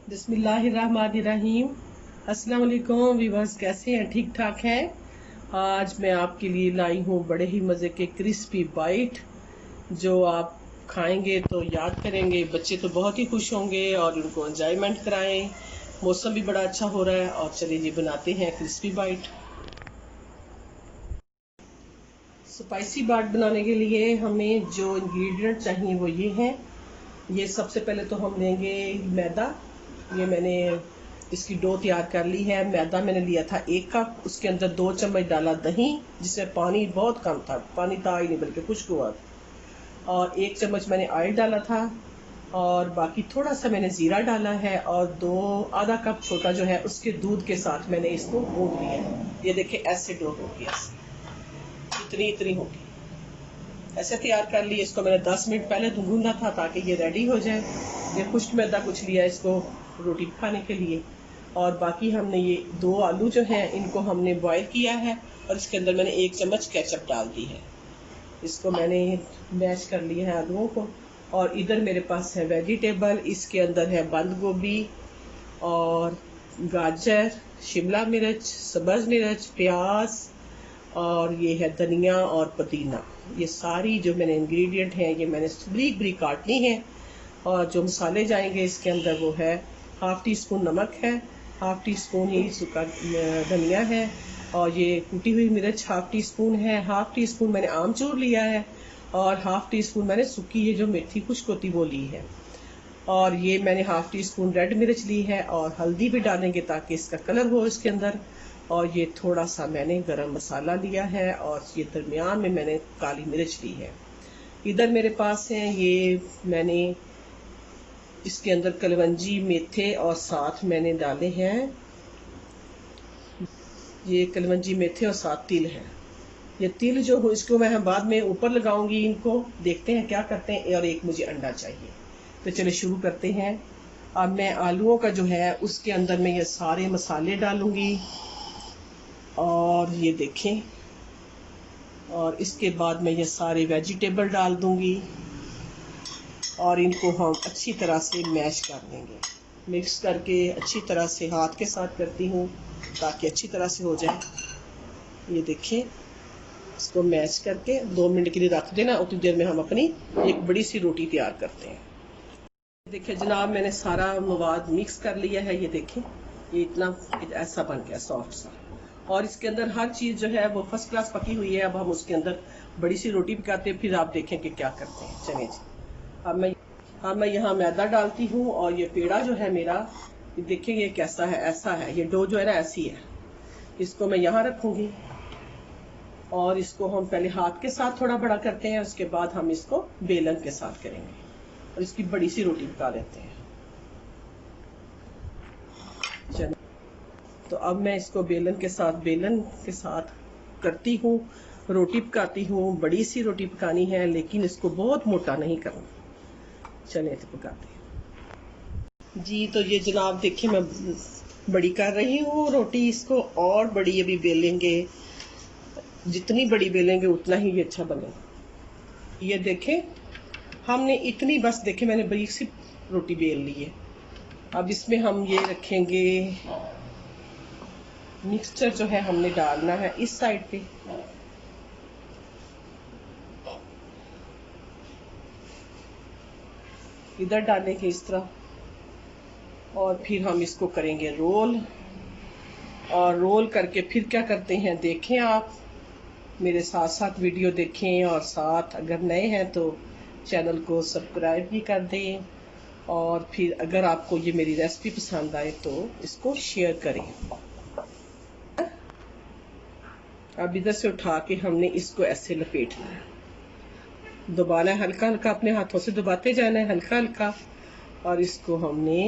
बिस्मिल्लाहिर्रहमानिर्रहीम। अस्सलाम वालेकुम व्यूअर्स, कैसे हैं? ठीक ठाक हैं। आज मैं आपके लिए लाई हूँ बड़े ही मज़े के क्रिस्पी बाइट, जो आप खाएंगे तो याद करेंगे। बच्चे तो बहुत ही खुश होंगे और उनको एंजॉयमेंट कराएं। मौसम भी बड़ा अच्छा हो रहा है। और चलिए जी बनाते हैं क्रिस्पी बाइट। स्पाइसी बाइट बनाने के लिए हमें जो इंग्रेडिएंट चाहिए वो ये हैं। ये सबसे पहले तो हम लेंगे मैदा। ये मैंने इसकी डो तैयार कर ली है। मैदा मैंने लिया था 1 कप। उसके अंदर 2 चम्मच डाला दही, जिसमें पानी बहुत कम था, पानी था ही नहीं बल्कि खुश्क हुआ। और 1 चम्मच मैंने ऑयल डाला था और बाकी थोड़ा सा मैंने जीरा डाला है। और आधा कप छोटा जो है उसके दूध के साथ मैंने इसको गूंद लिया है। ये देखिए ऐसे डो होगी, ऐसे इतनी होगी, ऐसे तैयार कर ली। इसको मैंने 10 मिनट पहले गूंदा था ताकि ये रेडी हो जाए। ये खुश्क मैदा कुछ लिया इसको रोटी खाने के लिए। और बाकी हमने ये 2 आलू जो हैं इनको हमने बॉईल किया है और इसके अंदर मैंने 1 चम्मच केचप डाल दी है। इसको मैंने मैश कर लिया है आलूओं को। और इधर मेरे पास है वेजिटेबल। इसके अंदर है बंद गोभी और गाजर, शिमला मिर्च, सब्ज मिर्च, प्याज, और ये है धनिया और पुदीना। ये सारी जो मैंने इंग्रेडिएंट हैं ये मैंने बारीक बारीक काटनी है। और जो मसाले जाएंगे इसके अंदर वो है 1/2 टीस्पून नमक है, 1/2 टीस्पून ही सूखा धनिया है, और ये कुटी हुई मिर्च 1/2 टीस्पून है, 1/2 टीस्पून मैंने आमचूर लिया है, और 1/2 टीस्पून मैंने सूखी ये जो मेथी खुश्क होती वो ली है। और ये मैंने 1/2 टीस्पून रेड मिर्च ली है। और हल्दी भी डालेंगे ताकि इसका कलर हो इसके अंदर। और ये थोड़ा सा मैंने गरम मसाला लिया है और ये दरमियान में मैंने काली मिर्च ली है। इधर मेरे पास है ये मैंने इसके अंदर कलवंजी मेथे और साथ मैंने डाले हैं ये कलवंजी मेथे और साथ तिल है। ये तिल जो हो इसको मैं बाद में ऊपर लगाऊंगी। इनको देखते हैं क्या करते हैं। और एक मुझे अंडा चाहिए। तो चलिए शुरू करते हैं। अब मैं आलूओं का जो है उसके अंदर मैं ये सारे मसाले डालूंगी। और ये देखें, और इसके बाद मैं ये सारे वेजिटेबल डाल दूंगी और इनको हम अच्छी तरह से मैश कर लेंगे। मिक्स करके अच्छी तरह से हाथ के साथ करती हूँ ताकि अच्छी तरह से हो जाए। ये देखें, इसको मैश करके 2 मिनट के लिए रख देना। उतनी देर में हम अपनी एक बड़ी सी रोटी तैयार करते हैं। देखिए जनाब, मैंने सारा मवाद मिक्स कर लिया है। ये देखें, ये इतना ऐसा बन गया सॉफ्ट सा। और इसके अंदर हर चीज़ जो है वो फर्स्ट क्लास पकी हुई है। अब हम उसके अंदर बड़ी सी रोटी पकाते हैं, फिर आप देखें कि क्या करते हैं। चलिए जी, अब मैं यहाँ मैदा डालती हूँ। और ये पेड़ा जो है मेरा, ये देखें ये कैसा है, ऐसा है। ये डो जो है ना ऐसी है। इसको मैं यहाँ रखूँगी और इसको हम पहले हाथ के साथ थोड़ा बड़ा करते हैं, उसके बाद हम इसको बेलन के साथ करेंगे और इसकी बड़ी सी रोटी पका लेते हैं। चलिए, तो अब मैं इसको बेलन के साथ करती हूँ, रोटी पकाती हूँ। बड़ी सी रोटी पकानी है लेकिन इसको बहुत मोटा नहीं करना। चलिए तो पकाते हैं जी। तो ये जनाब देखिए, मैं बड़ी कर रही हूँ रोटी। इसको और बड़ी अभी बेलेंगे, जितनी बड़ी बेलेंगे उतना ही ये अच्छा बनेगा। ये देखें, हमने इतनी बस देखे मैंने बरीक सी रोटी बेल ली है। अब इसमें हम ये रखेंगे मिक्सचर जो है हमने डालना है इस साइड पे। इधर डालेंगे इस तरह, और फिर हम इसको करेंगे रोल। और रोल करके फिर क्या करते हैं देखें, आप मेरे साथ साथ वीडियो देखें। और साथ अगर नए हैं तो चैनल को सब्सक्राइब भी कर दें। और फिर अगर आपको ये मेरी रेसिपी पसंद आए तो इसको शेयर करें। अब इधर से उठा के हमने इसको ऐसे लपेटना है, दबाना है हल्का हल्का, अपने हाथों से दबाते जाना है हल्का हल्का। और इसको हमने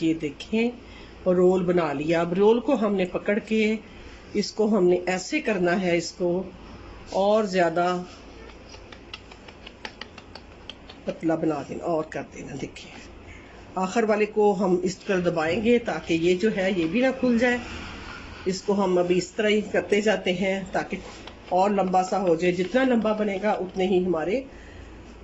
ये देखें रोल बना लिया। अब रोल को हमने पकड़ के इसको हमने ऐसे करना है, इसको और ज्यादा पतला बना देना और कर देना। देखिए आखिर वाले को हम इस तरह दबाएंगे ताकि ये जो है ये भी ना खुल जाए। इसको हम अभी इस तरह ही करते जाते हैं ताकि और लंबा सा हो जाए। जितना लंबा बनेगा उतने ही हमारे